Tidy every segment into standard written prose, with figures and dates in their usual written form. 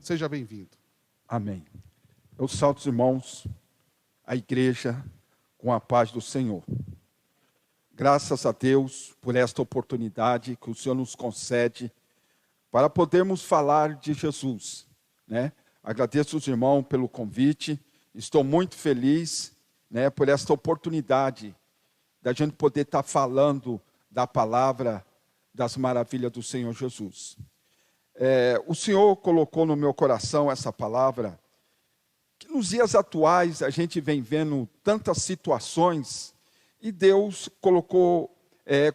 Seja bem-vindo. Amém. Eu salto os irmãos, a igreja, com a paz do Senhor. Graças a Deus por esta oportunidade que o Senhor nos concede para podermos falar de Jesus, né? Agradeço os irmãos pelo convite. Estou muito feliz, né, por esta oportunidade da gente poder estar falando da palavra, das maravilhas do Senhor Jesus. O Senhor colocou no meu coração essa palavra, que nos dias atuais a gente vem vendo tantas situações, e Deus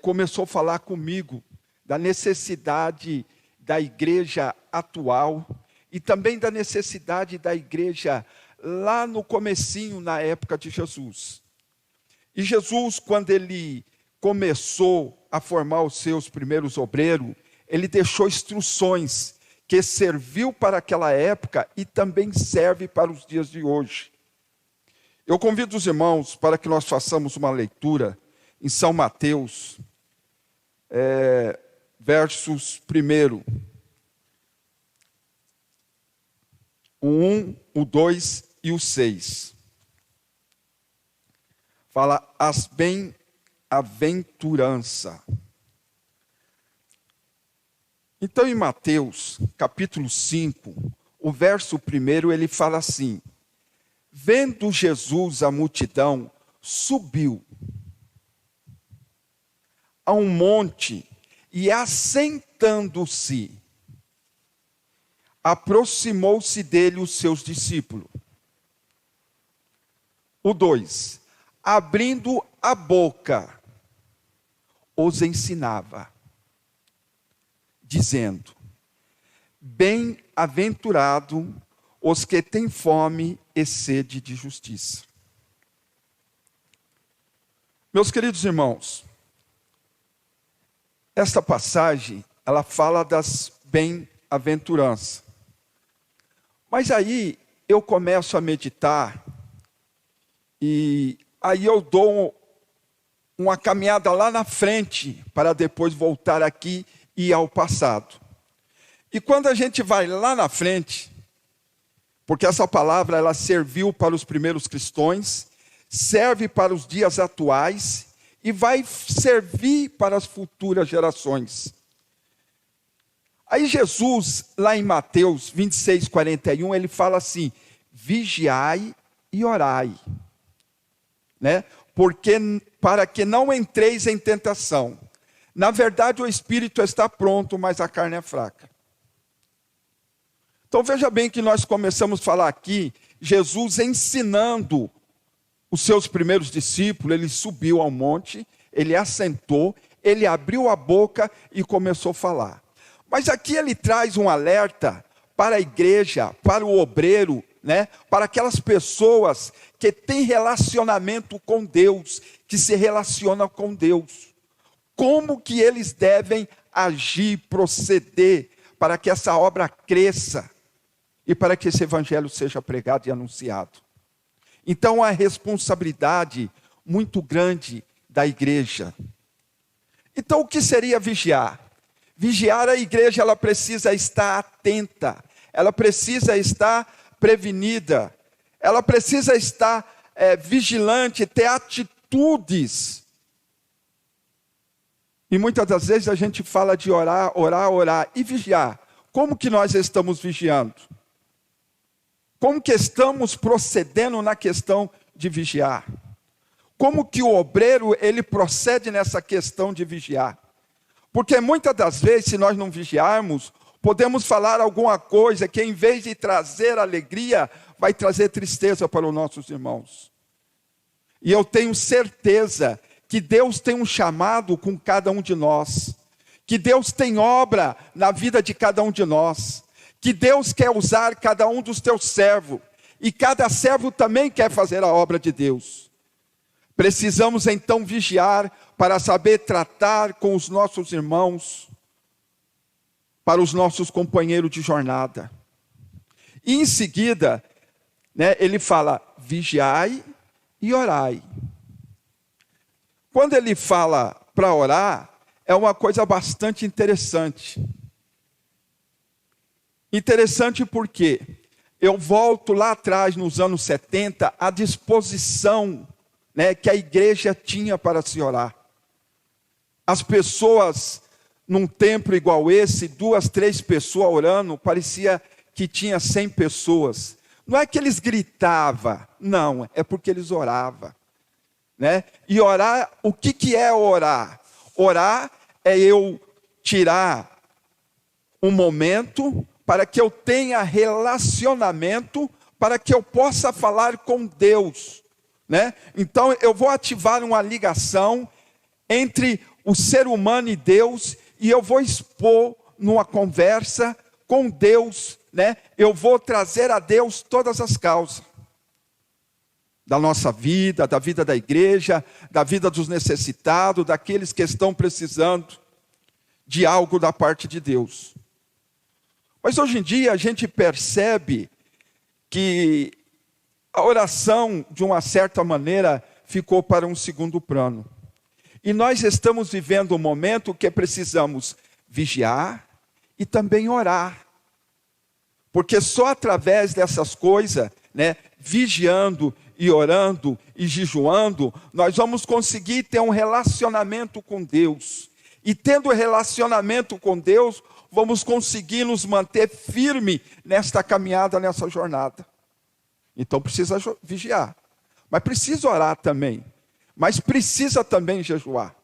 começou a falar comigo da necessidade da igreja atual, e também da necessidade da igreja lá no comecinho, na época de Jesus. E Jesus, quando ele começou a formar os seus primeiros obreiros, ele deixou instruções que serviu para aquela época e também serve para os dias de hoje. Eu convido os irmãos para que nós façamos uma leitura em São Mateus, versos 1, o 1, o 2 e o 6. Fala as bem-aventuranças. Então, em Mateus, capítulo 5, o verso 1, ele fala assim: vendo Jesus a multidão, subiu a um monte e, assentando-se, aproximou-se dele os seus discípulos. O 2, abrindo a boca, os ensinava, dizendo: bem-aventurado os que têm fome e sede de justiça. Meus queridos irmãos, esta passagem, ela fala das bem-aventuranças. Mas aí eu começo a meditar, e aí eu dou uma caminhada lá na frente, para depois voltar aqui e ao passado. E quando a gente vai lá na frente, porque essa palavra ela serviu para os primeiros cristãos, serve para os dias atuais e vai servir para as futuras gerações. Aí Jesus, lá em Mateus 26, 41, ele fala assim: vigiai e orai, né? Porque para que não entreis em tentação. Na verdade, o espírito está pronto, mas a carne é fraca. Então veja bem que nós começamos a falar aqui, Jesus ensinando os seus primeiros discípulos. Ele subiu ao monte, ele assentou, ele abriu a boca e começou a falar. Mas aqui ele traz um alerta para a igreja, para o obreiro, né? Para aquelas pessoas que têm relacionamento com Deus, que se relacionam com Deus. Como que eles devem agir, proceder, para que essa obra cresça e para que esse evangelho seja pregado e anunciado. Então, a responsabilidade muito grande da igreja. Então, o que seria vigiar? Vigiar, a igreja, ela precisa estar atenta, ela precisa estar prevenida, ela precisa estar vigilante, ter atitudes. E muitas das vezes a gente fala de orar, orar, orar e vigiar. Como que nós estamos vigiando? Como que estamos procedendo na questão de vigiar? Como que o obreiro, ele procede nessa questão de vigiar? Porque muitas das vezes, se nós não vigiarmos, podemos falar alguma coisa que, em vez de trazer alegria, vai trazer tristeza para os nossos irmãos. E eu tenho certeza que Deus tem um chamado com cada um de nós, que Deus tem obra na vida de cada um de nós, que Deus quer usar cada um dos teus servos, e cada servo também quer fazer a obra de Deus. Precisamos então vigiar para saber tratar com os nossos irmãos, para os nossos companheiros de jornada. E em seguida, né, ele fala: vigiai e orai. Quando ele fala para orar, é uma coisa bastante interessante. Interessante porque eu volto lá atrás, nos anos 70, a disposição, né, que a igreja tinha para se orar. As pessoas, num templo igual esse, 2, 3 pessoas orando, parecia que tinha 100 pessoas. Não é que eles gritavam, não, é porque eles oravam. Né? E orar, o que é orar? Orar é eu tirar um momento para que eu tenha relacionamento, para que eu possa falar com Deus. Né? Então eu vou ativar uma ligação entre o ser humano e Deus, e eu vou expor numa conversa com Deus, né? Eu vou trazer a Deus todas as causas da nossa vida, da vida da igreja, da vida dos necessitados, daqueles que estão precisando de algo da parte de Deus. Mas hoje em dia a gente percebe que a oração, de uma certa maneira, ficou para um segundo plano. E nós estamos vivendo um momento que precisamos vigiar e também orar. Porque só através dessas coisas, né, vigiando e orando e jejuando, nós vamos conseguir ter um relacionamento com Deus. E tendo relacionamento com Deus, vamos conseguir nos manter firme nesta caminhada, nessa jornada. Então precisa vigiar, mas precisa orar também. Mas precisa também jejuar.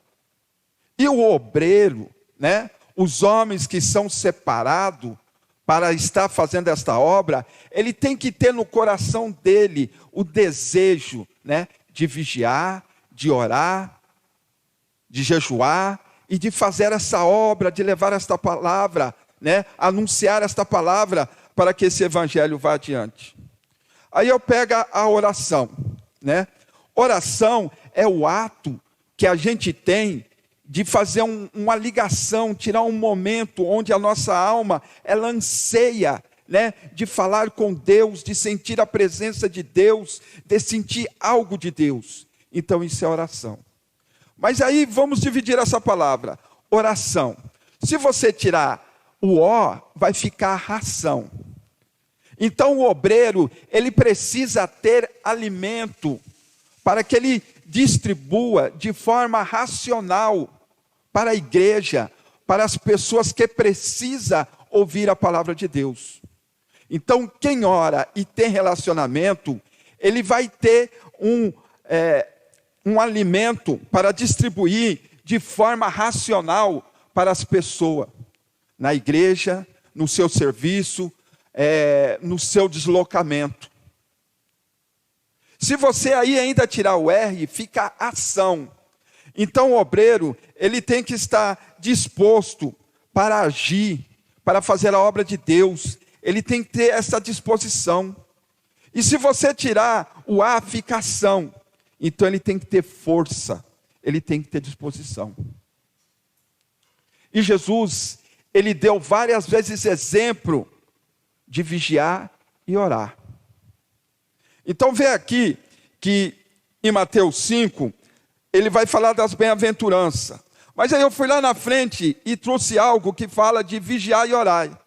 E o obreiro, né, os homens que são separados para estar fazendo esta obra, ele tem que ter no coração dele o desejo, né, de vigiar, de orar, de jejuar e de fazer essa obra, de levar esta palavra, né, anunciar esta palavra para que esse evangelho vá adiante. Aí eu pego a oração, né? Oração é o ato que a gente tem de fazer uma ligação, tirar um momento onde a nossa alma, ela anseia, né, de falar com Deus, de sentir a presença de Deus, de sentir algo de Deus. Então isso é oração. Mas aí vamos dividir essa palavra, oração. Se você tirar o O, vai ficar ração. Então o obreiro, ele precisa ter alimento, para que ele distribua de forma racional para a igreja, para as pessoas que precisam ouvir a palavra de Deus. Então, quem ora e tem relacionamento, ele vai ter um alimento para distribuir de forma racional para as pessoas, na igreja, no seu serviço, no seu deslocamento. Se você aí ainda tirar o R, fica ação. Então o obreiro, ele tem que estar disposto para agir, para fazer a obra de Deus. Ele tem que ter essa disposição. E se você tirar o A, fica ação. Então ele tem que ter força, ele tem que ter disposição. E Jesus, ele deu várias vezes exemplo de vigiar e orar. Então vê aqui que em Mateus 5, ele vai falar das bem-aventuranças. Mas aí eu fui lá na frente e trouxe algo que fala de vigiar e orar.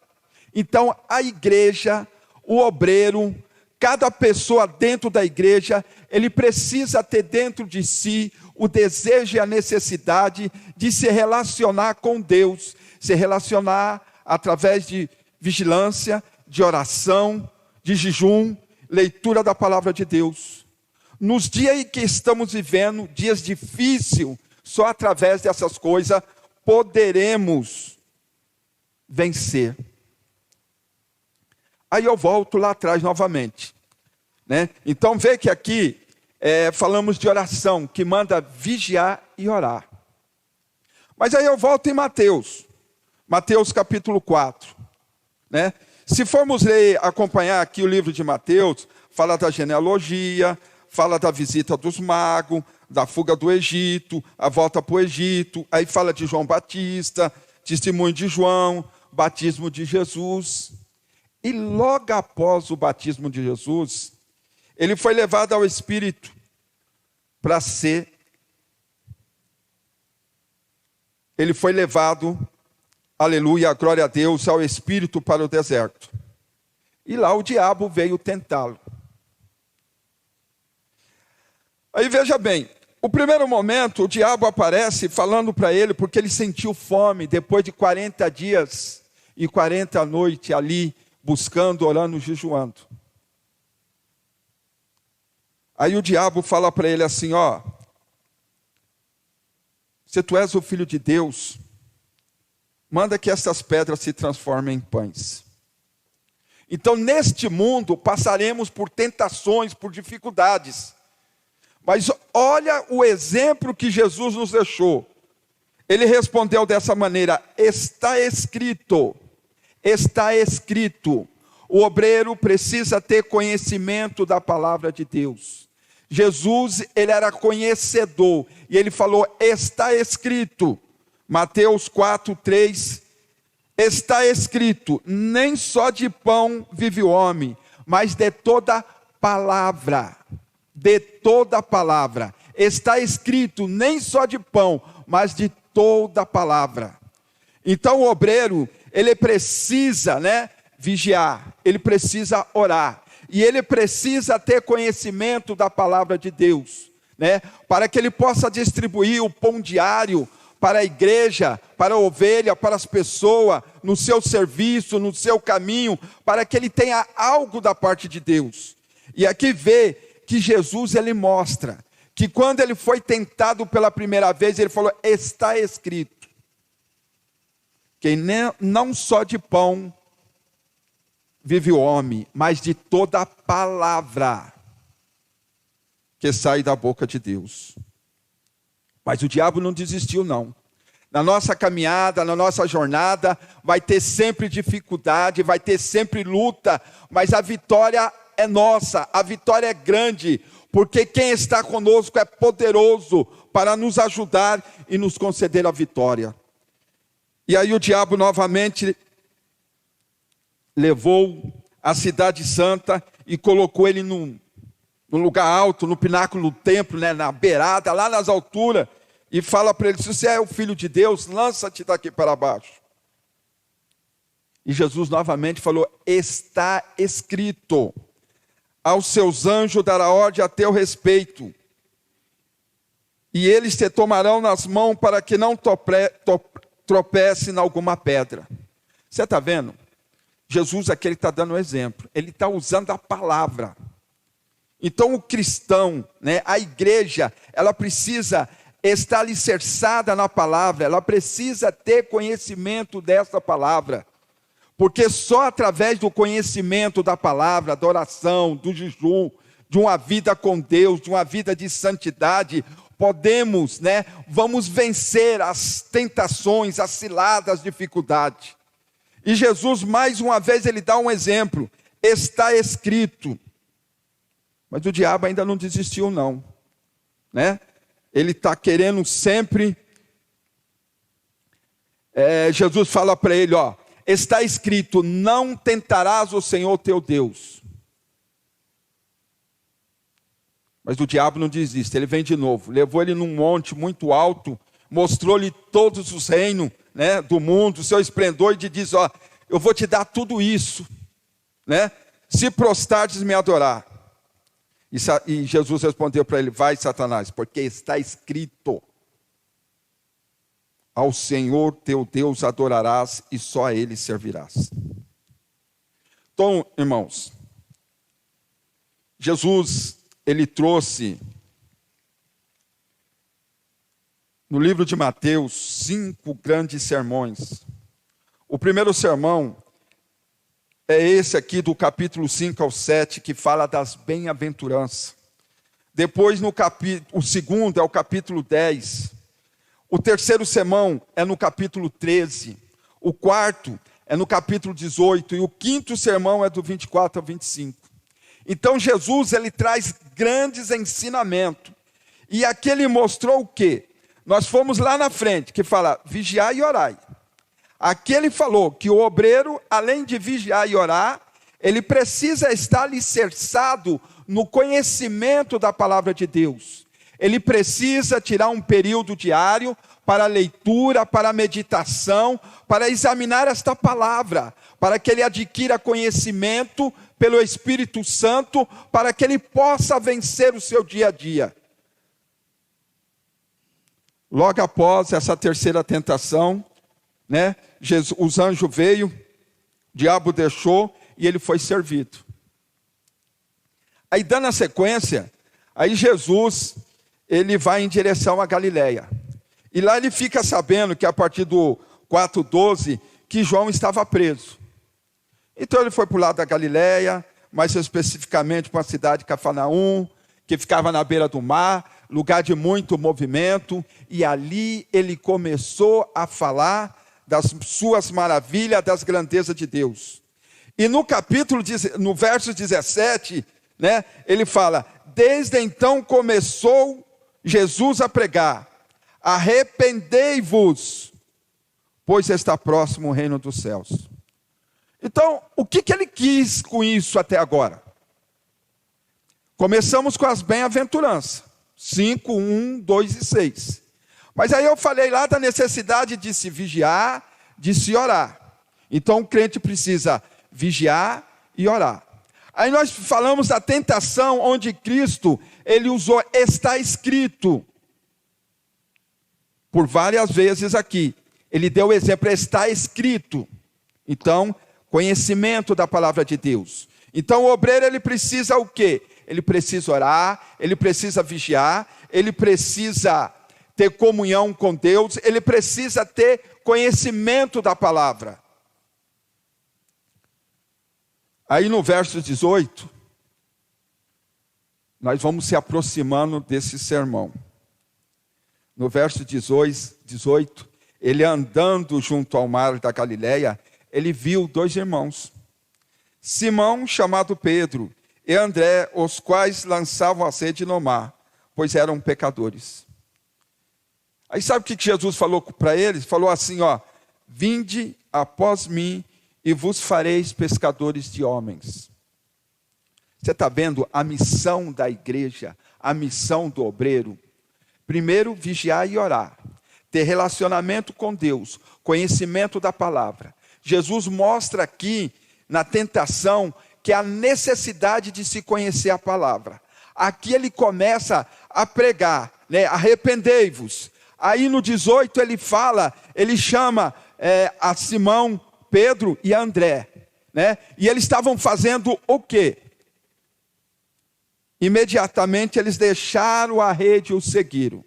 Então a igreja, o obreiro, cada pessoa dentro da igreja, ele precisa ter dentro de si o desejo e a necessidade de se relacionar com Deus. Se relacionar através de vigilância, de oração, de jejum, leitura da palavra de Deus. Nos dias em que estamos vivendo, dias difíceis, só através dessas coisas poderemos vencer. Aí eu volto lá atrás novamente, né? Então vê que aqui falamos de oração, que manda vigiar e orar. Mas aí eu volto em Mateus capítulo 4, né? Se formos acompanhar aqui o livro de Mateus, fala da genealogia, fala da visita dos magos, da fuga do Egito, a volta para o Egito, aí fala de João Batista, testemunho de João, batismo de Jesus. E logo após o batismo de Jesus, ele foi levado ao Espírito para ser... Ele foi levado aleluia, glória a Deus, ao Espírito para o deserto. E lá o diabo veio tentá-lo. Aí veja bem, o primeiro momento o diabo aparece falando para ele porque ele sentiu fome depois de 40 dias e 40 noites ali buscando, orando, jejuando. Aí o diabo fala para ele assim, ó, se tu és o filho de Deus, manda que essas pedras se transformem em pães. Então neste mundo passaremos por tentações, por dificuldades. Mas olha o exemplo que Jesus nos deixou. Ele respondeu dessa maneira, está escrito, está escrito. O obreiro precisa ter conhecimento da palavra de Deus. Jesus, ele era conhecedor, e ele falou, está escrito. Mateus 4:3, está escrito, nem só de pão vive o homem, mas de toda palavra. De toda palavra. Está escrito, nem só de pão, mas de toda palavra. Então o obreiro, ele precisa, vigiar, ele precisa orar, e ele precisa ter conhecimento da palavra de Deus, para que ele possa distribuir o pão diário para a igreja, para a ovelha, para as pessoas, no seu serviço, no seu caminho, para que ele tenha algo da parte de Deus. E aqui vê que Jesus, ele mostra que quando ele foi tentado pela primeira vez, ele falou, está escrito, que não só de pão vive o homem, mas de toda palavra que sai da boca de Deus. Mas o diabo não desistiu não. Na nossa caminhada, na nossa jornada, vai ter sempre dificuldade, vai ter sempre luta, mas a vitória é nossa, a vitória é grande, porque quem está conosco é poderoso para nos ajudar e nos conceder a vitória. E aí o diabo novamente levou a cidade santa e colocou ele num lugar alto, no pináculo do templo, na beirada, lá nas alturas, e fala para ele, se você é o filho de Deus, lança-te daqui para baixo. E Jesus novamente falou, está escrito, aos seus anjos dará ordem a teu respeito, e eles te tomarão nas mãos para que não tropece em alguma pedra. Você está vendo? Jesus aqui ele está dando um exemplo, ele está usando a palavra. Então o cristão, a igreja, ela precisa estar alicerçada na palavra, ela precisa ter conhecimento dessa palavra. Porque só através do conhecimento da palavra, da oração, do jejum, de uma vida com Deus, de uma vida de santidade, podemos, vamos vencer as tentações, as ciladas, as dificuldades. E Jesus, mais uma vez, ele dá um exemplo, está escrito. Mas o diabo ainda não desistiu não, Ele está querendo sempre, Jesus fala para ele, está escrito, não tentarás o Senhor teu Deus. Mas o diabo não desiste, ele vem de novo, levou ele num monte muito alto, mostrou-lhe todos os reinos do mundo, o seu esplendor, e diz, eu vou te dar tudo isso, se prostrares me adorar. E Jesus respondeu para ele, vai Satanás, porque está escrito, ao Senhor teu Deus adorarás e só a Ele servirás. Então, irmãos, Jesus, ele trouxe, no livro de Mateus, 5 grandes sermões. O primeiro sermão é esse aqui do capítulo 5 ao 7, que fala das bem-aventuranças. Depois, o segundo é o capítulo 10. O terceiro sermão é no capítulo 13. O quarto é no capítulo 18. E o quinto sermão é do 24 ao 25. Então, Jesus, ele traz grandes ensinamentos. E aqui ele mostrou o quê? Nós fomos lá na frente, que fala, vigiai e orai. Aqui ele falou que o obreiro, além de vigiar e orar, ele precisa estar alicerçado no conhecimento da palavra de Deus. ele precisa tirar um período diário para leitura, para meditação, para examinar esta palavra, para que ele adquira conhecimento pelo Espírito Santo, para que ele possa vencer o seu dia a dia. Logo após essa terceira tentação, os anjos veio, o diabo deixou e ele foi servido. Aí dando a sequência, aí Jesus, ele vai em direção a Galileia. E lá ele fica sabendo que a partir do 4:12, que João estava preso. Então ele foi para o lado da Galileia, mais especificamente para a cidade de Cafarnaum, que ficava na beira do mar, lugar de muito movimento, e ali ele começou a falar das suas maravilhas, das grandezas de Deus. E no verso 17, ele fala: desde então começou Jesus a pregar: arrependei-vos, pois está próximo o reino dos céus. Então, o que ele quis com isso até agora? Começamos com as bem-aventuranças, 5, 1, 2 e 6. Mas aí eu falei lá da necessidade de se vigiar, de se orar. Então o crente precisa vigiar e orar. Aí nós falamos da tentação, onde Cristo, ele usou está escrito. Por várias vezes aqui. Ele deu o exemplo, está escrito. Então, conhecimento da palavra de Deus. Então o obreiro, ele precisa o quê? Ele precisa orar, ele precisa vigiar, ele precisa ter comunhão com Deus, ele precisa ter conhecimento da palavra. Aí no verso 18, nós vamos se aproximando desse sermão. No verso 18, ele andando junto ao mar da Galileia, ele viu 2 irmãos, Simão, chamado Pedro, e André, os quais lançavam a rede no mar, pois eram pecadores. Aí sabe o que Jesus falou para eles? Falou assim, vinde após mim e vos fareis pescadores de homens. Você está vendo a missão da igreja, a missão do obreiro? Primeiro, vigiar e orar, ter relacionamento com Deus, conhecimento da palavra. Jesus mostra aqui, na tentação, que há necessidade de se conhecer a palavra. Aqui ele começa a pregar, arrependei-vos. Aí no 18 ele chama a Simão, Pedro e André. E eles estavam fazendo o quê? Imediatamente eles deixaram a rede e o seguiram.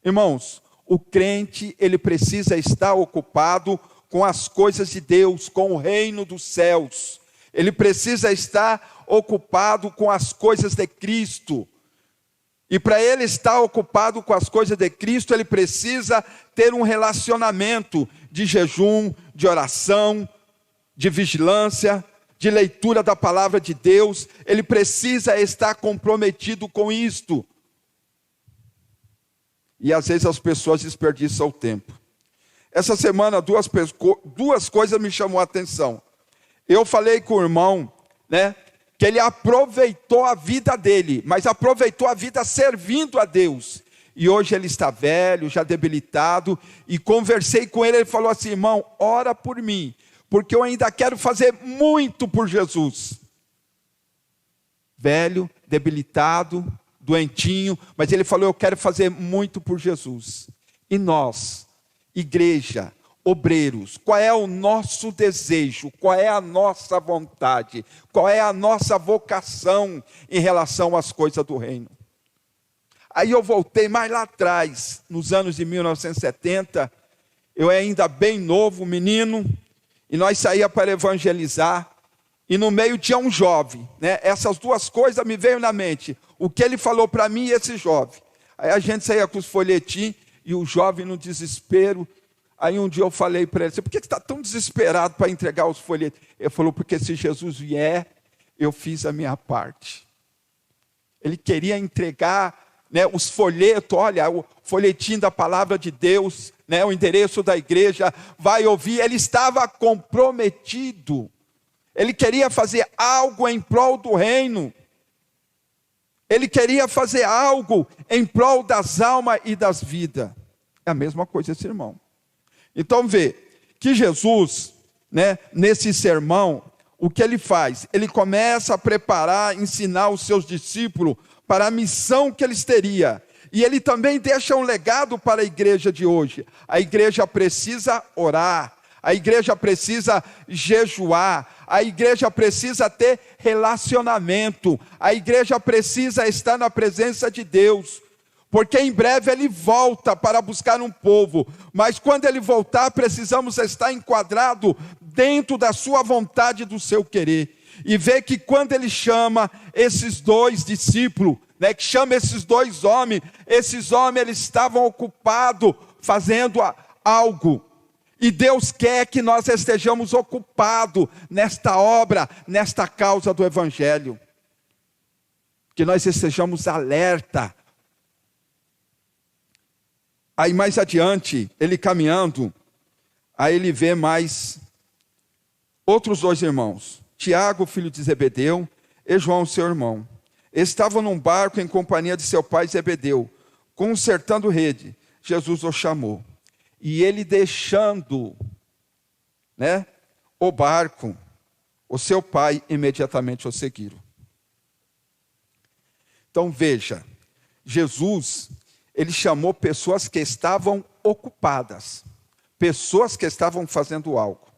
Irmãos, o crente, ele precisa estar ocupado com as coisas de Deus, com o reino dos céus. Ele precisa estar ocupado com as coisas de Cristo. E para ele estar ocupado com as coisas de Cristo, ele precisa ter um relacionamento de jejum, de oração, de vigilância, de leitura da palavra de Deus. Ele precisa estar comprometido com isto. E às vezes as pessoas desperdiçam o tempo. Essa semana duas coisas me chamou a atenção. Eu falei com o irmão, que ele aproveitou a vida dele, mas aproveitou a vida servindo a Deus. E hoje ele está velho, já debilitado, e conversei com ele, ele falou assim, irmão, ora por mim, porque eu ainda quero fazer muito por Jesus. Velho, debilitado, doentinho, mas ele falou, eu quero fazer muito por Jesus. E nós, igreja, obreiros, qual é o nosso desejo, qual é a nossa vontade, qual é a nossa vocação em relação às coisas do reino? Aí eu voltei mais lá atrás, nos anos de 1970, eu ainda bem novo, menino, e nós saíamos para evangelizar, e no meio tinha um jovem, essas duas coisas me veio na mente, o que ele falou para mim e esse jovem. Aí a gente saía com os folhetins, e o jovem no desespero. Aí um dia eu falei para ele, por que você está tão desesperado para entregar os folhetos? Ele falou, porque se Jesus vier, eu fiz a minha parte. Ele queria entregar os folhetos, olha, o folhetim da palavra de Deus, o endereço da igreja, vai ouvir. Ele estava comprometido. Ele queria fazer algo em prol do reino. Ele queria fazer algo em prol das almas e das vidas. É a mesma coisa esse irmão. Então vê que Jesus, nesse sermão, o que ele faz? Ele começa a preparar, ensinar os seus discípulos para a missão que eles teriam. E ele também deixa um legado para a igreja de hoje. A igreja precisa orar, a igreja precisa jejuar, a igreja precisa ter relacionamento, a igreja precisa estar na presença de Deus, porque em breve ele volta para buscar um povo, mas quando ele voltar precisamos estar enquadrado dentro da sua vontade, do seu querer, e ver que quando ele chama esses dois discípulos, que chama esses dois homens, esses homens eles estavam ocupados fazendo algo, e Deus quer que nós estejamos ocupados nesta obra, nesta causa do Evangelho, que nós estejamos alerta. Aí mais adiante, ele caminhando, aí ele vê mais outros dois irmãos, Tiago, filho de Zebedeu, e João, seu irmão. Estavam num barco em companhia de seu pai Zebedeu, consertando rede. Jesus o chamou. E ele deixando, o barco, o seu pai imediatamente o seguiram. Então veja, Jesus, ele chamou pessoas que estavam ocupadas, pessoas que estavam fazendo algo.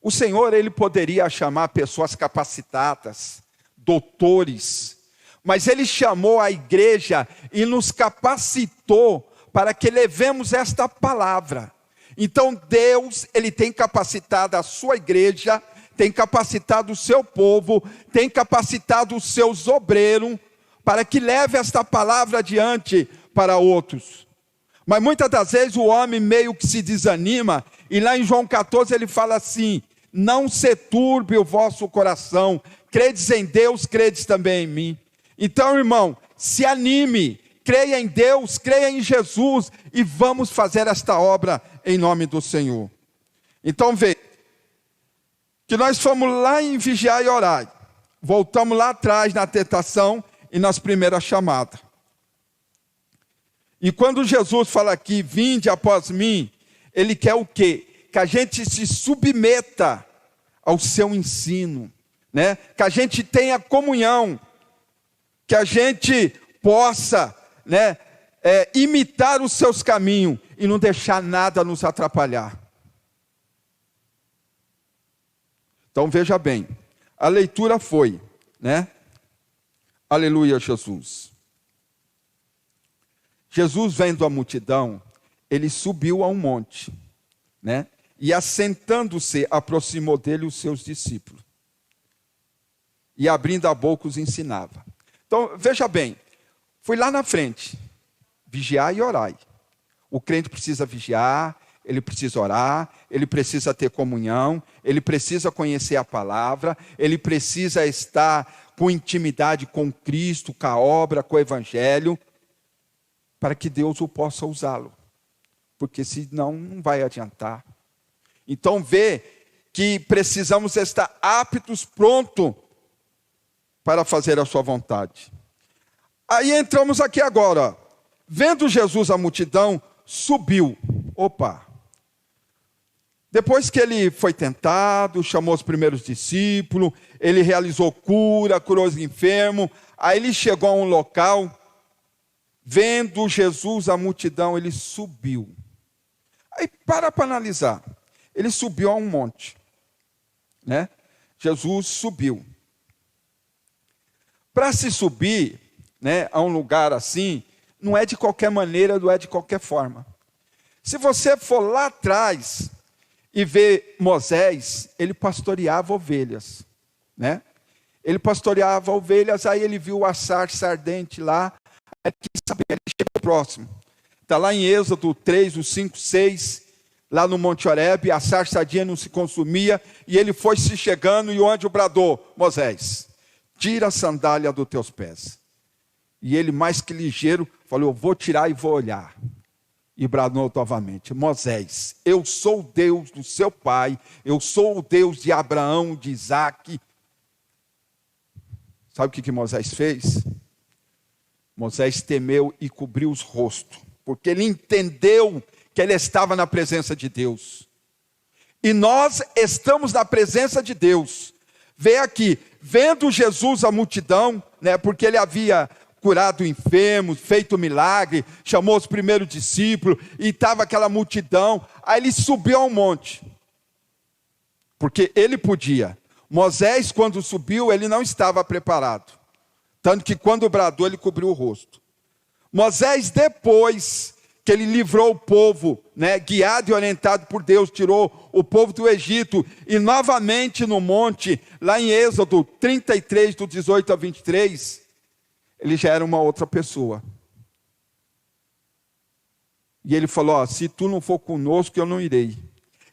O Senhor, ele poderia chamar pessoas capacitadas, doutores, mas ele chamou a igreja e nos capacitou para que levemos esta palavra. Então Deus, ele tem capacitado a sua igreja, tem capacitado o seu povo, tem capacitado os seus obreiros, para que leve esta palavra adiante para outros. Mas muitas das vezes o homem meio que se desanima, e lá em João 14 ele fala assim: não se turbe o vosso coração, credes em Deus, credes também em mim. Então, irmão, se anime, creia em Deus, creia em Jesus, e vamos fazer esta obra em nome do Senhor. Então vê, que nós fomos lá em vigiar e orar, voltamos lá atrás na tentação e nas primeiras chamadas. E quando Jesus fala aqui, vinde após mim, ele quer o quê? Que a gente se submeta ao seu ensino, que a gente tenha comunhão, que a gente possa imitar os seus caminhos e não deixar nada nos atrapalhar. Então veja bem, a leitura foi, aleluia Jesus. Jesus vendo a multidão, ele subiu a um monte, e assentando-se, aproximou dele os seus discípulos, e abrindo a boca os ensinava. Então veja bem, fui lá na frente, vigiar e orar. O crente precisa vigiar, ele precisa orar, ele precisa ter comunhão, ele precisa conhecer a palavra, ele precisa estar com intimidade com Cristo, com a obra, com o Evangelho, para que Deus o possa usá-lo, porque senão não vai adiantar. Então vê que precisamos estar aptos, prontos para fazer a sua vontade. Aí entramos aqui agora, vendo Jesus a multidão, subiu. Opa! Depois que ele foi tentado, chamou os primeiros discípulos, ele realizou cura, curou os enfermos, aí ele chegou a um local, vendo Jesus a multidão, ele subiu. Aí para analisar, ele subiu a um monte, Jesus subiu. Para se subir, a um lugar assim, não é de qualquer maneira, não é de qualquer forma. Se você for lá atrás e ver Moisés, ele pastoreava ovelhas, Ele pastoreava ovelhas, aí ele viu a sarça ardente lá, aí quis saber, ele chegou próximo. Está lá em Êxodo 3, 5, 6, lá no Monte Horebe, a sarça ardente não se consumia, e ele foi se chegando, e o anjo bradou: Moisés, tira a sandália dos teus pés. E ele, mais que ligeiro, falou: eu vou tirar e vou olhar. E bradou novamente: Moisés, eu sou o Deus do seu pai, eu sou o Deus de Abraão, de Isaque. Sabe o que Moisés fez? Moisés temeu e cobriu os rostos, porque ele entendeu que ele estava na presença de Deus. E nós estamos na presença de Deus. Vê aqui, vendo Jesus a multidão, né, porque ele havia curado enfermos, feito milagre, chamou os primeiros discípulos, e estava aquela multidão, aí ele subiu ao monte, porque ele podia. Moisés, quando subiu, ele não estava preparado, tanto que quando bradou, ele cobriu o rosto. Moisés, depois que ele livrou o povo, né, guiado e orientado por Deus, tirou o povo do Egito, e novamente no monte, lá em Êxodo 33, do 18 a 23, ele já era uma outra pessoa. E ele falou, ó, se tu não for conosco, eu não irei.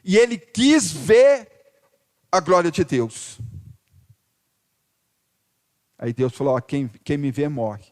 E ele quis ver a glória de Deus. Aí Deus falou, ó, quem me vê morre.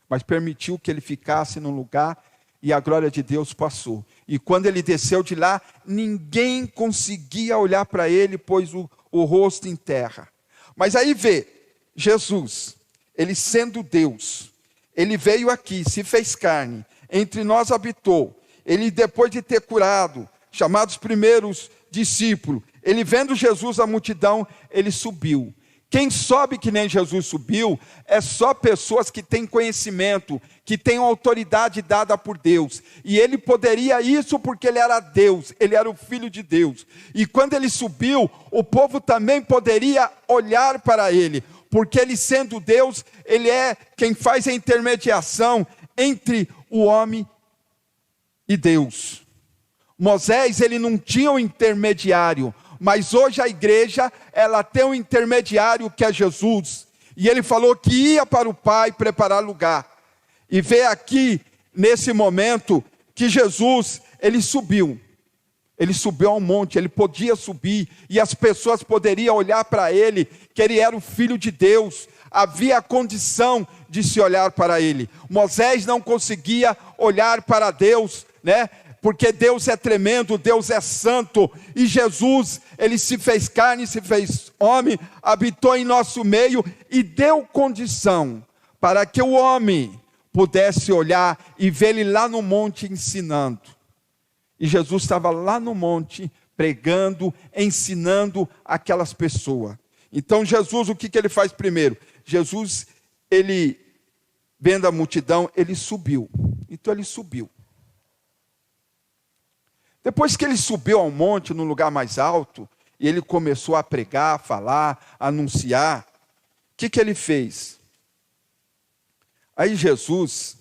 Mas permitiu que ele ficasse num lugar, e a glória de Deus passou. E quando ele desceu de lá, ninguém conseguia olhar para ele, pois o rosto em terra. Mas aí vê, Jesus, ele sendo Deus, ele veio aqui, se fez carne, entre nós habitou. Ele, depois de ter curado, chamado os primeiros discípulos, ele vendo Jesus, a multidão, ele subiu. Quem sobe que nem Jesus subiu, é só pessoas que têm conhecimento, que têm autoridade dada por Deus. E ele poderia isso porque ele era Deus, ele era o Filho de Deus. E quando ele subiu, o povo também poderia olhar para ele, porque ele sendo Deus, ele é quem faz a intermediação entre o homem e Deus. Moisés, ele não tinha um intermediário, mas hoje a igreja, ela tem um intermediário que é Jesus. E ele falou que ia para o Pai preparar lugar. E vê aqui, nesse momento, que Jesus, ele subiu. Ele subiu ao monte, ele podia subir. E as pessoas poderiam olhar para ele, que ele era o Filho de Deus. Havia a condição de se olhar para ele. Moisés não conseguia olhar para Deus, né? Porque Deus é tremendo, Deus é santo, e Jesus, ele se fez carne, se fez homem, habitou em nosso meio, e deu condição para que o homem pudesse olhar e ver ele lá no monte ensinando. E Jesus estava lá no monte, pregando, ensinando aquelas pessoas. Então Jesus, o que ele faz primeiro? Jesus, ele, vendo a multidão, ele subiu. Então ele subiu. Depois que ele subiu ao monte, no lugar mais alto, e ele começou a pregar, a falar, a anunciar, o que ele fez? Aí Jesus,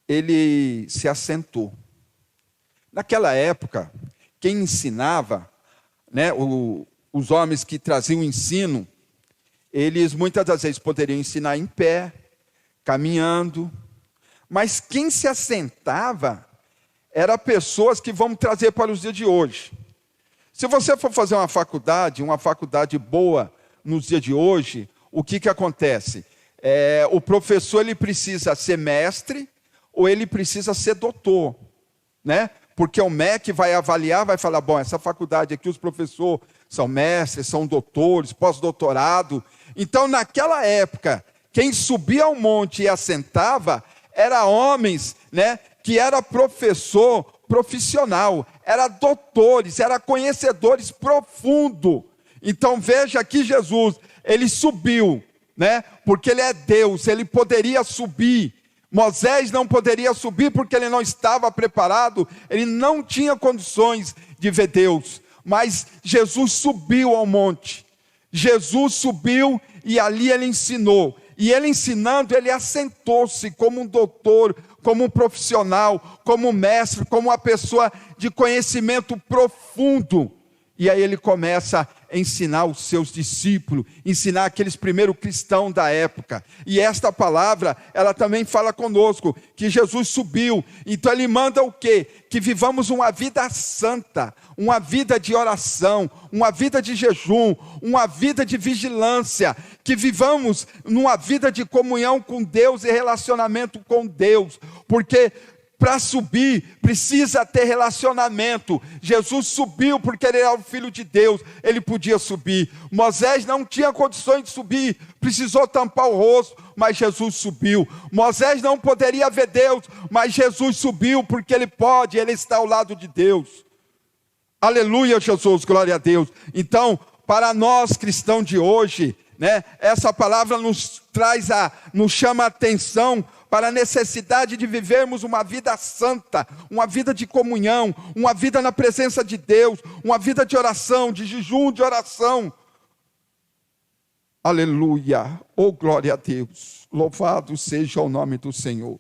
ele se assentou. Naquela época, quem ensinava, né, os homens que traziam o ensino, eles muitas das vezes poderiam ensinar em pé, caminhando, mas quem se assentava eram pessoas que vamos trazer para os dias de hoje. Se você for fazer uma faculdade boa nos dias de hoje, o que acontece? O professor, ele precisa ser mestre ou ele precisa ser doutor, né? Porque o MEC vai avaliar, vai falar, bom, essa faculdade aqui, os professores são mestres, são doutores, pós-doutorado. Então, naquela época, quem subia ao monte e assentava, eram homens, né, que era professor profissional, era doutores, era conhecedores profundos. Então veja aqui Jesus, ele subiu, né? Porque ele é Deus, ele poderia subir. Moisés não poderia subir porque ele não estava preparado, ele não tinha condições de ver Deus. Mas Jesus subiu ao monte. Jesus subiu e ali ele ensinou. E ele ensinando, ele assentou-se como um doutor, como um profissional, como um mestre, como uma pessoa de conhecimento profundo. E aí ele começa a ensinar os seus discípulos, ensinar aqueles primeiros cristãos da época. E esta palavra, ela também fala conosco, que Jesus subiu. Então ele manda o quê? Que vivamos uma vida santa, uma vida de oração, uma vida de jejum, uma vida de vigilância, que vivamos numa vida de comunhão com Deus e relacionamento com Deus, porque para subir, precisa ter relacionamento. Jesus subiu porque ele era o Filho de Deus, ele podia subir. Moisés não tinha condições de subir, precisou tampar o rosto, mas Jesus subiu. Moisés não poderia ver Deus, mas Jesus subiu porque ele pode, ele está ao lado de Deus. Aleluia, Jesus, glória a Deus. Então, para nós cristãos de hoje, né, essa palavra nos chama a atenção para a necessidade de vivermos uma vida santa, uma vida de comunhão, uma vida na presença de Deus, uma vida de oração, de jejum, de oração. Aleluia, oh glória a Deus, louvado seja o nome do Senhor.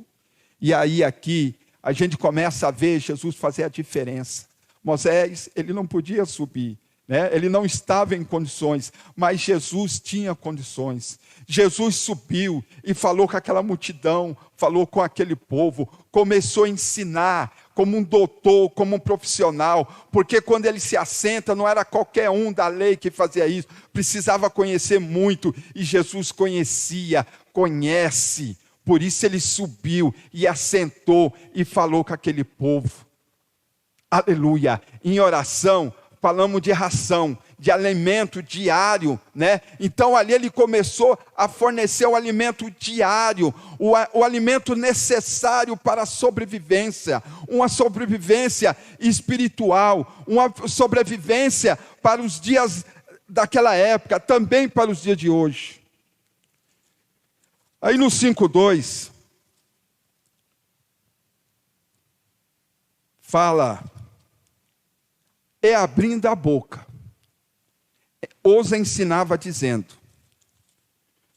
E aí aqui, a gente começa a ver Jesus fazer a diferença. Moisés, ele não podia subir, né? Ele não estava em condições, mas Jesus tinha condições. Jesus subiu e falou com aquela multidão, falou com aquele povo, começou a ensinar como um doutor, como um profissional, porque quando ele se assenta, não era qualquer um da lei que fazia isso, precisava conhecer muito, e Jesus conhece, por isso ele subiu e assentou e falou com aquele povo. Aleluia, em oração, falamos de ração, de alimento diário, né? Então ali ele começou a fornecer o alimento diário, o alimento necessário para a sobrevivência, uma sobrevivência espiritual, uma sobrevivência para os dias daquela época, também para os dias de hoje. Aí no 5:2, fala, e abrindo a boca, os ensinava dizendo.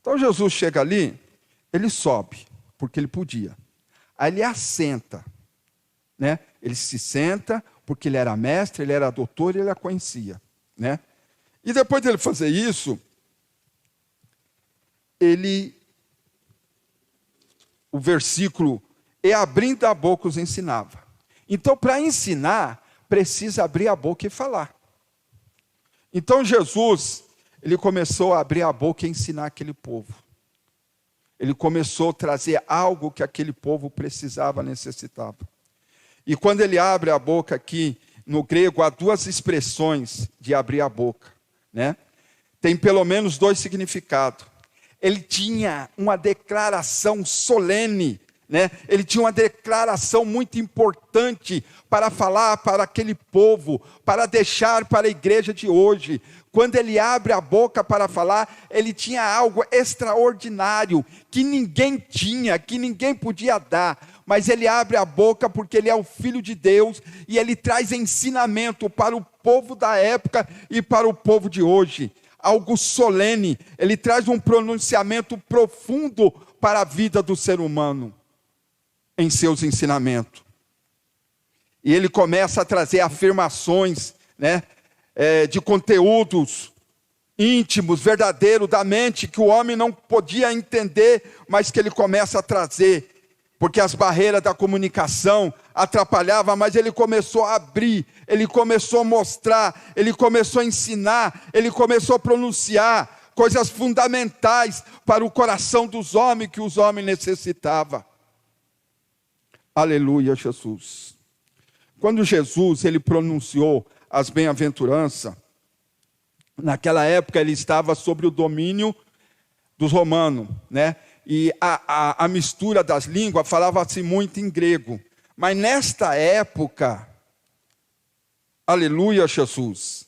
Então Jesus chega ali, ele sobe, porque ele podia. Aí ele assenta, né? Ele se senta, porque ele era mestre, ele era doutor, ele a conhecia, né? E depois dele fazer isso, o versículo, e abrindo a boca os ensinava. Então, para ensinar, precisa abrir a boca e falar. Então Jesus, ele começou a abrir a boca e ensinar aquele povo. Ele começou a trazer algo que aquele povo precisava, necessitava. E quando ele abre a boca aqui, no grego, há duas expressões de abrir a boca, né? Tem pelo menos dois significados. Ele tinha uma declaração solene, né? Ele tinha uma declaração muito importante para falar para aquele povo, para deixar para a igreja de hoje. Quando ele abre a boca para falar, ele tinha algo extraordinário, que ninguém tinha, que ninguém podia dar. Mas ele abre a boca porque ele é o Filho de Deus, e ele traz ensinamento para o povo da época e para o povo de hoje. Algo solene, ele traz um pronunciamento profundo para a vida do ser humano, em seus ensinamentos. E ele começa a trazer afirmações, né, de conteúdos íntimos, verdadeiros, da mente, que o homem não podia entender, mas que ele começa a trazer, porque as barreiras da comunicação atrapalhavam, mas ele começou a abrir, ele começou a mostrar, ele começou a ensinar, ele começou a pronunciar coisas fundamentais para o coração dos homens, que os homens necessitavam. Aleluia, Jesus. Quando Jesus, ele pronunciou as bem-aventuranças, naquela época ele estava sob o domínio dos romanos, né? E a mistura das línguas falava-se muito em grego. Mas nesta época, aleluia, Jesus,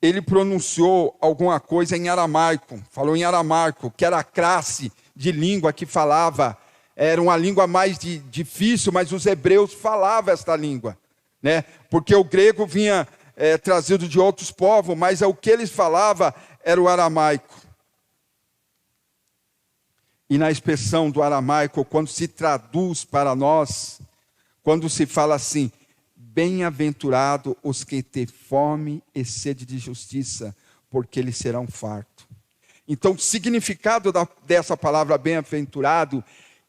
ele pronunciou alguma coisa em aramaico, falou em aramaico, que era a classe de língua que falava. Era uma língua mais difícil, mas os hebreus falavam esta língua, né? Porque o grego vinha trazido de outros povos, mas o que eles falavam era o aramaico. E na expressão do aramaico, quando se traduz para nós, quando se fala assim, bem-aventurado os que têm fome e sede de justiça, porque eles serão fartos. Então, o significado dessa palavra bem-aventurado,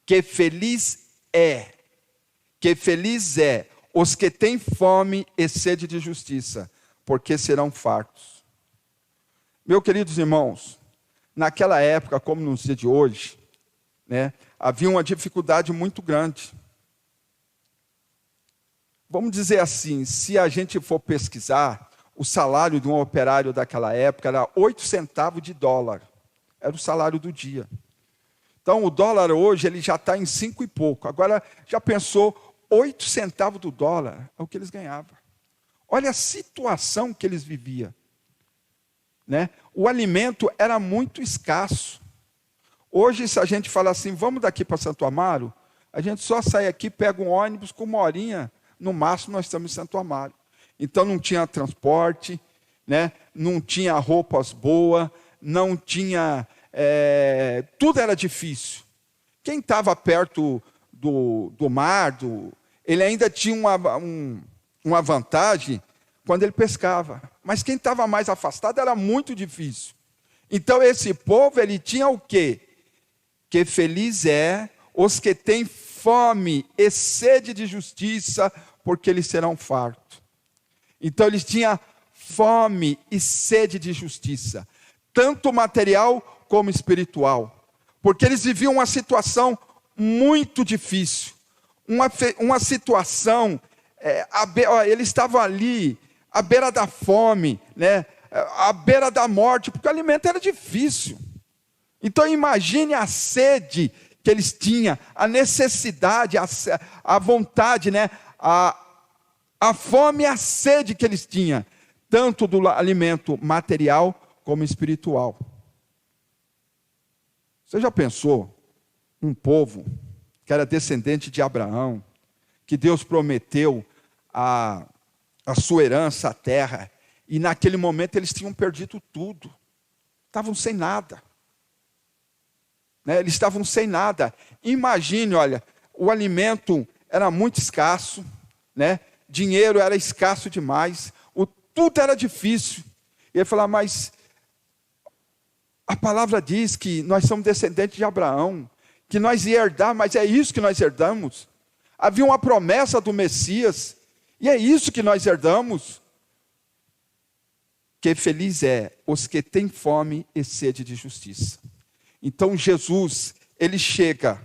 que feliz é os que têm fome e sede de justiça, porque serão fartos. Meus queridos irmãos, naquela época, como nos dias de hoje, né, havia uma dificuldade muito grande. vamos dizer assim, se a gente for pesquisar, o salário de um operário daquela época era 8 centavos de dólar. Era o salário do dia. Então, o dólar hoje ele já está em 5 e pouco. Agora, já pensou, 8 centavos do dólar é o que eles ganhavam. Olha a situação que eles viviam. Né? O alimento era muito escasso. Hoje, se a gente falar assim, vamos daqui para Santo Amaro, a gente só sai aqui, pega um ônibus com 1 horinha, no máximo nós estamos em Santo Amaro. Então não tinha transporte, né? Não tinha roupas boas, não tinha... tudo era difícil. Quem estava perto do mar, ele ainda tinha uma vantagem quando ele pescava. Mas quem estava mais afastado era muito difícil. Então esse povo, ele tinha o quê? Que feliz é os que têm fome e sede de justiça, porque eles serão fartos. Então eles tinham fome e sede de justiça, tanto material como espiritual, porque eles viviam uma situação muito difícil, uma situação, eles estavam ali, à beira da fome, né? À beira da morte, porque o alimento era difícil. Então imagine a sede que eles tinham, a necessidade, a vontade, né? A fome e a sede que eles tinham, tanto do alimento material como espiritual. Você já pensou um povo que era descendente de Abraão, que Deus prometeu a sua herança, a terra, e naquele momento eles tinham perdido tudo, estavam sem nada. Né? Eles estavam sem nada. Imagine, olha, o alimento era muito escasso, né? Dinheiro era escasso demais, tudo era difícil. E ele falou, mas a palavra diz que nós somos descendentes de Abraão, que nós ia herdar, mas é isso que nós herdamos. Havia uma promessa do Messias, e é isso que nós herdamos. Que feliz é os que têm fome e sede de justiça. Então Jesus, ele chega,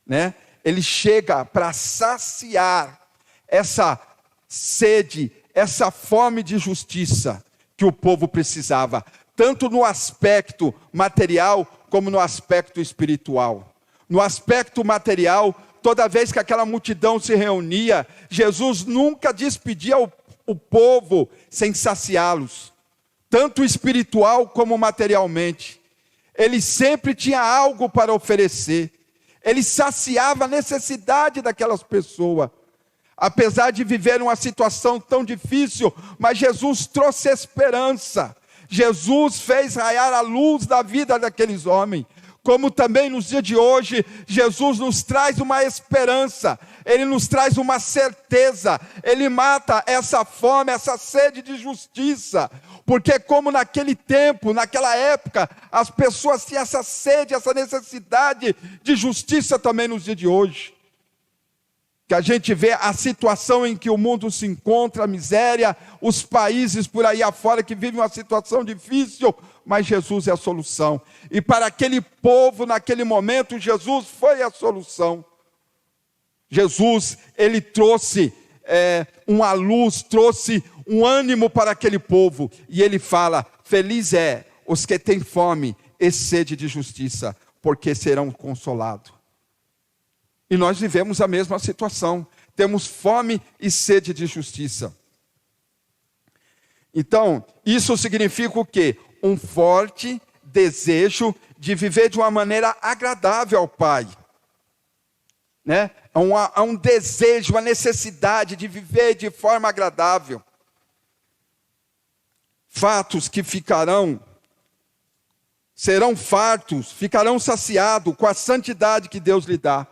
né? Ele chega para saciar essa sede, essa fome de justiça que o povo precisava, tanto no aspecto material como no aspecto espiritual. No aspecto material, toda vez que aquela multidão se reunia, Jesus nunca despedia o povo sem saciá-los, tanto espiritual como materialmente. Ele sempre tinha algo para oferecer. Ele saciava a necessidade daquelas pessoas. Apesar de viver uma situação tão difícil, mas Jesus trouxe esperança. Jesus fez raiar a luz da vida daqueles homens. Como também nos dias de hoje, Jesus nos traz uma esperança. Ele nos traz uma certeza. Ele mata essa fome, essa sede de justiça. Porque como naquele tempo, naquela época, as pessoas tinham essa sede, essa necessidade de justiça também nos dias de hoje. Que a gente vê a situação em que o mundo se encontra, a miséria, os países por aí afora que vivem uma situação difícil, mas Jesus é a solução. E para aquele povo, naquele momento, Jesus foi a solução. Jesus, ele trouxe uma luz, trouxe um ânimo para aquele povo. E ele fala, feliz é os que têm fome e sede de justiça, porque serão consolados. E nós vivemos a mesma situação. Temos fome e sede de justiça. Então, isso significa o quê? Um forte desejo de viver de uma maneira agradável ao Pai. Né? Há um desejo, uma necessidade de viver de forma agradável. Fatos que serão fartos, ficarão saciados com a santidade que Deus lhe dá.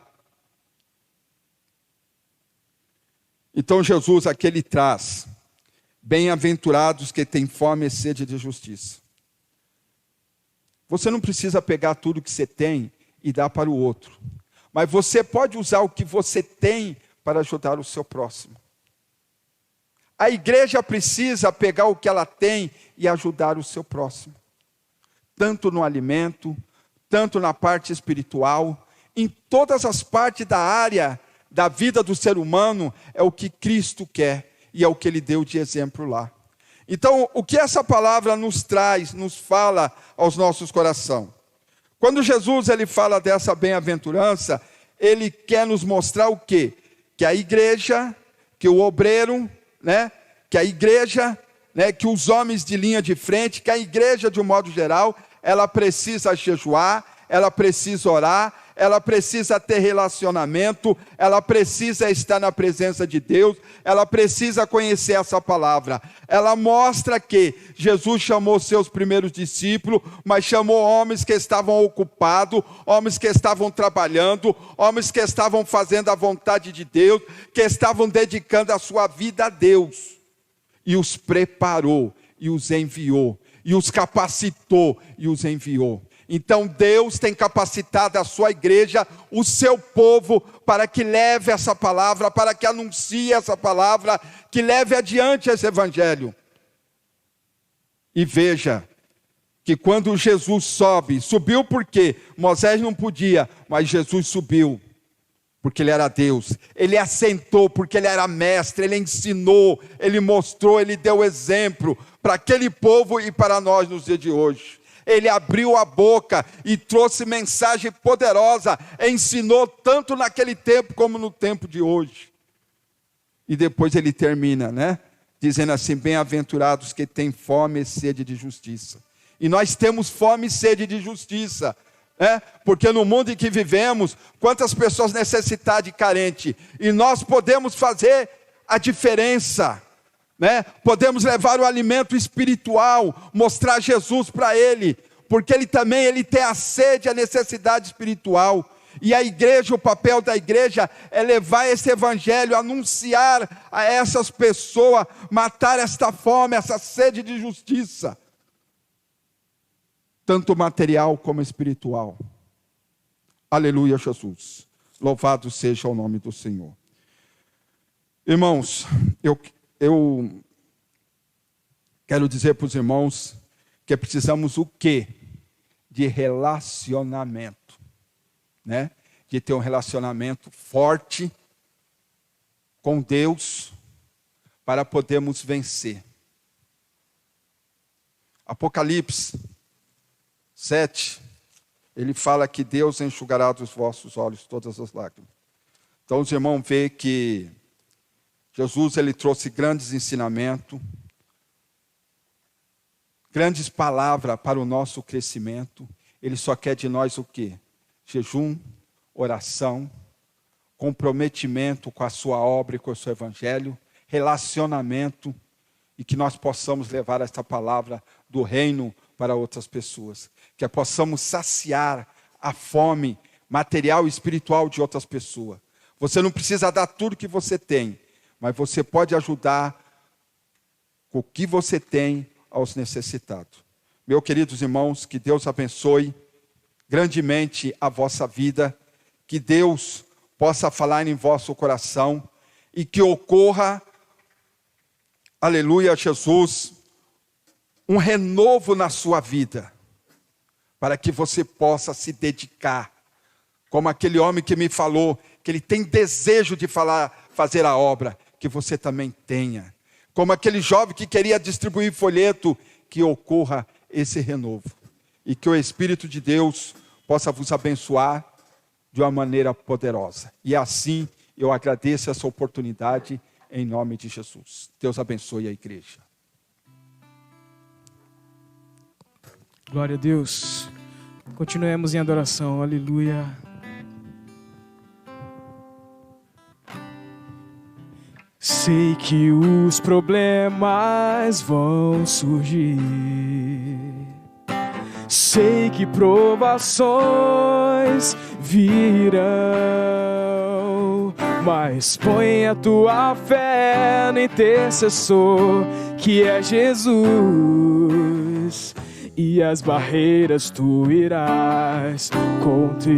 Então Jesus aqui ele traz, bem-aventurados que têm fome e sede de justiça. Você não precisa pegar tudo que você tem e dar para o outro. Mas você pode usar o que você tem para ajudar o seu próximo. A igreja precisa pegar o que ela tem e ajudar o seu próximo. Tanto no alimento, tanto na parte espiritual, em todas as partes da área da vida do ser humano é o que Cristo quer, e é o que Ele deu de exemplo lá. Então, o que essa palavra nos traz, nos fala aos nossos corações? Quando Jesus ele fala dessa bem-aventurança, Ele quer nos mostrar o quê? Que a igreja, que o obreiro, né? Que a igreja, né? Que os homens de linha de frente, que a igreja de um modo geral, ela precisa jejuar, ela precisa orar, ela precisa ter relacionamento, ela precisa estar na presença de Deus, ela precisa conhecer essa palavra. Ela mostra que Jesus chamou seus primeiros discípulos, mas chamou homens que estavam ocupados, homens que estavam trabalhando, homens que estavam fazendo a vontade de Deus, que estavam dedicando a sua vida a Deus. E os preparou, e os enviou, e os capacitou, e os enviou. Então Deus tem capacitado a sua igreja, o seu povo, para que leve essa palavra, para que anuncie essa palavra, que leve adiante esse evangelho. E veja, que quando Jesus subiu porque Moisés não podia, mas Jesus subiu, porque Ele era Deus. Ele assentou porque Ele era mestre, Ele ensinou, Ele mostrou, Ele deu exemplo para aquele povo e para nós nos dias de hoje. Ele abriu a boca e trouxe mensagem poderosa, ensinou tanto naquele tempo como no tempo de hoje. E depois ele termina, né? Dizendo assim, bem-aventurados que têm fome e sede de justiça. E nós temos fome e sede de justiça, né? Porque no mundo em que vivemos, quantas pessoas necessitadas e carentes, e nós podemos fazer a diferença, né? Podemos levar o alimento espiritual, mostrar Jesus para ele, porque ele também tem a sede, a necessidade espiritual. E a igreja, o papel da igreja é levar esse evangelho, anunciar a essas pessoas, matar esta fome, essa sede de justiça, tanto material como espiritual. Aleluia, Jesus. Louvado seja o nome do Senhor. Irmãos, eu quero dizer para os irmãos que precisamos o quê? De relacionamento, né? De ter um relacionamento forte com Deus para podermos vencer. Apocalipse 7, ele fala que Deus enxugará dos vossos olhos todas as lágrimas. Então os irmãos veem que Jesus ele trouxe grandes ensinamentos, grandes palavras para o nosso crescimento. Ele só quer de nós o quê? Jejum, oração, comprometimento com a sua obra e com o seu evangelho, relacionamento, e que nós possamos levar esta palavra do reino para outras pessoas, que possamos saciar a fome material e espiritual de outras pessoas. Você não precisa dar tudo que você tem, mas você pode ajudar com o que você tem aos necessitados. Meus queridos irmãos, que Deus abençoe grandemente a vossa vida, que Deus possa falar em vosso coração e que ocorra, aleluia, Jesus, um renovo na sua vida, para que você possa se dedicar, como aquele homem que me falou, que ele tem desejo de fazer a obra, que você também tenha. Como aquele jovem que queria distribuir folheto, que ocorra esse renovo. E que o Espírito de Deus possa vos abençoar de uma maneira poderosa. E assim eu agradeço essa oportunidade em nome de Jesus. Deus abençoe a igreja. Glória a Deus. Continuemos em adoração. Aleluia. Sei que os problemas vão surgir, sei que provações virão, mas põe a tua fé no intercessor, que é Jesus, e as barreiras tu irás conter,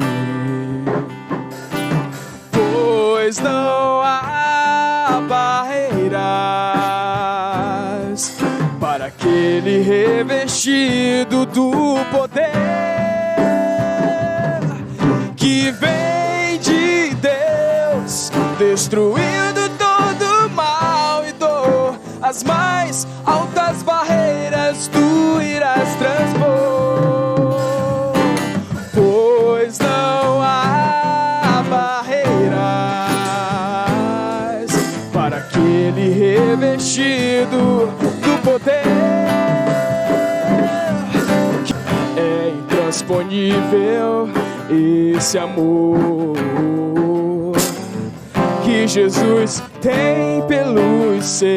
pois não há barreiras para aquele revestido do poder que vem de Deus, destruindo todo mal e dor. As mais altas barreiras tu irás transpor, pois não há barreiras para aquele revestido do poder. É intransponível esse amor que Jesus tem pelos seus,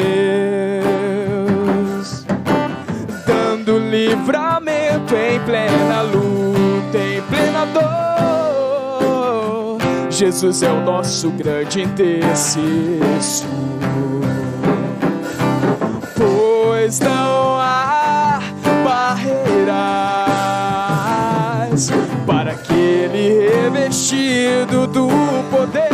dando livramento em plena luta, em plena dor. Jesus é o nosso grande intercessor, pois não há barreiras para aquele revestido do poder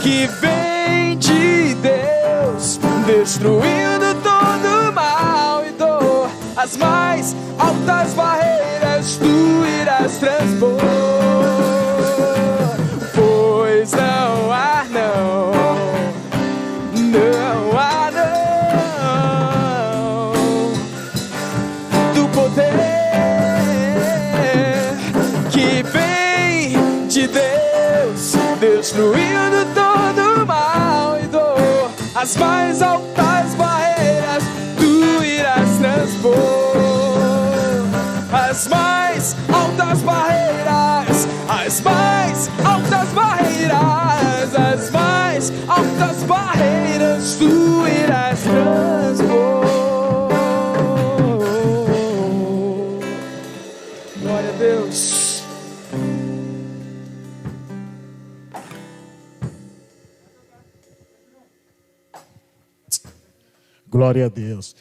que vem de Deus, destruindo todo mal e dor. As mais altas barreiras tu irás transpor, pois não há não, não há não, do poder que vem de Deus, destruindo todo mal e dor. As mais altas barreiras tu irás transpor, as mais altas barreiras, as mais altas barreiras, as mais altas barreiras tu irás transpor. Glória a Deus. Glória a Deus.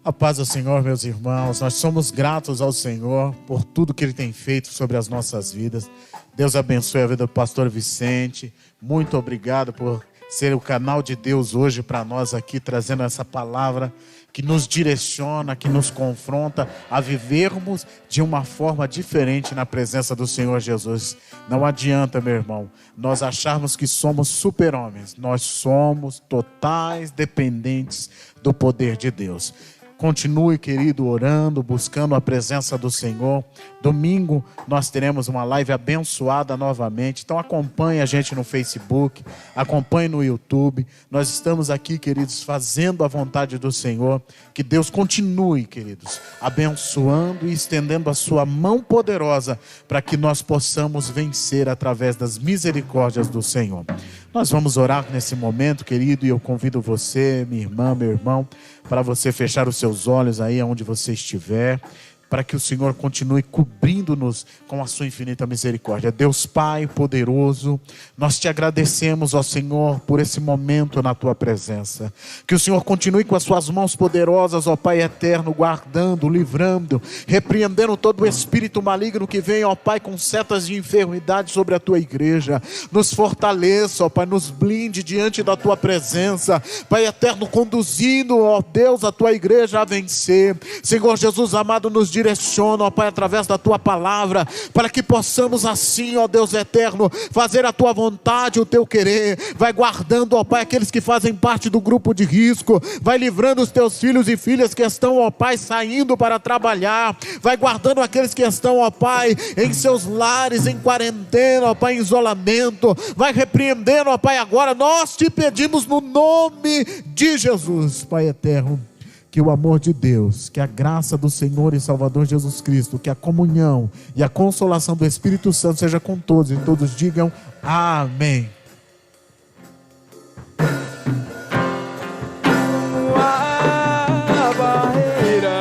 A paz do Senhor, meus irmãos. Nós somos gratos ao Senhor por tudo que Ele tem feito sobre as nossas vidas. Deus abençoe a vida do pastor Vicente. Muito obrigado por ser o canal de Deus hoje para nós aqui, trazendo essa palavra que nos direciona, que nos confronta a vivermos de uma forma diferente na presença do Senhor Jesus. Não adianta, meu irmão, nós acharmos que somos super-homens. Nós somos totais dependentes do poder de Deus. Continue, querido, orando, buscando a presença do Senhor. Domingo nós teremos uma live abençoada novamente. Então acompanhe a gente no Facebook, acompanhe no YouTube. Nós estamos aqui, queridos, fazendo a vontade do Senhor. Que Deus continue, queridos, abençoando e estendendo a sua mão poderosa para que nós possamos vencer através das misericórdias do Senhor. Nós vamos orar nesse momento, querido, e eu convido você, minha irmã, meu irmão, para você fechar os seus olhos aí onde você estiver, para que o Senhor continue cobrindo-nos com a sua infinita misericórdia. Deus Pai poderoso, nós te agradecemos, ó Senhor, por esse momento na tua presença. Que o Senhor continue com as suas mãos poderosas, ó Pai eterno, guardando, livrando, repreendendo todo o espírito maligno que vem, ó Pai, com setas de enfermidade sobre a tua igreja. Nos fortaleça, ó Pai, nos blinde diante da tua presença, Pai eterno, conduzindo, ó Deus, a tua igreja a vencer. Senhor Jesus amado, nos direciona, ó Pai, através da tua palavra, para que possamos assim, ó Deus eterno, fazer a tua vontade, o teu querer. Vai guardando, ó Pai, aqueles que fazem parte do grupo de risco, vai livrando os teus filhos e filhas que estão, ó Pai, saindo para trabalhar, vai guardando aqueles que estão, ó Pai, em seus lares, em quarentena, ó Pai, em isolamento, vai repreendendo, ó Pai, agora nós te pedimos no nome de Jesus, Pai eterno. Que o amor de Deus, que a graça do Senhor e Salvador Jesus Cristo, que a comunhão e a consolação do Espírito Santo seja com todos, e todos digam amém. Há barreiras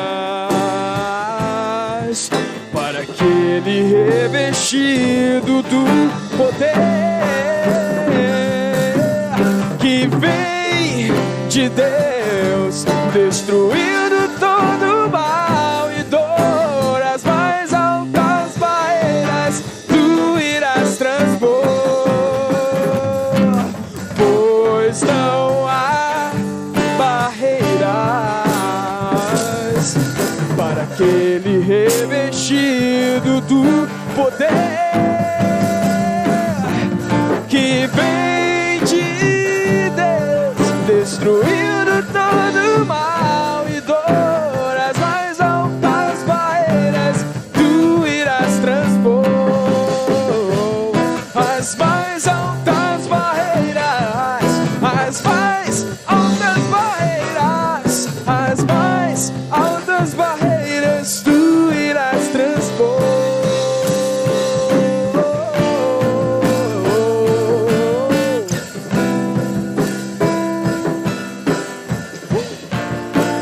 para aquele revestido do poder que vem de Deus, destruindo todo mal e dor. As mais altas barreiras tu irás transpor, pois não há barreiras para aquele revestido do poder que me vem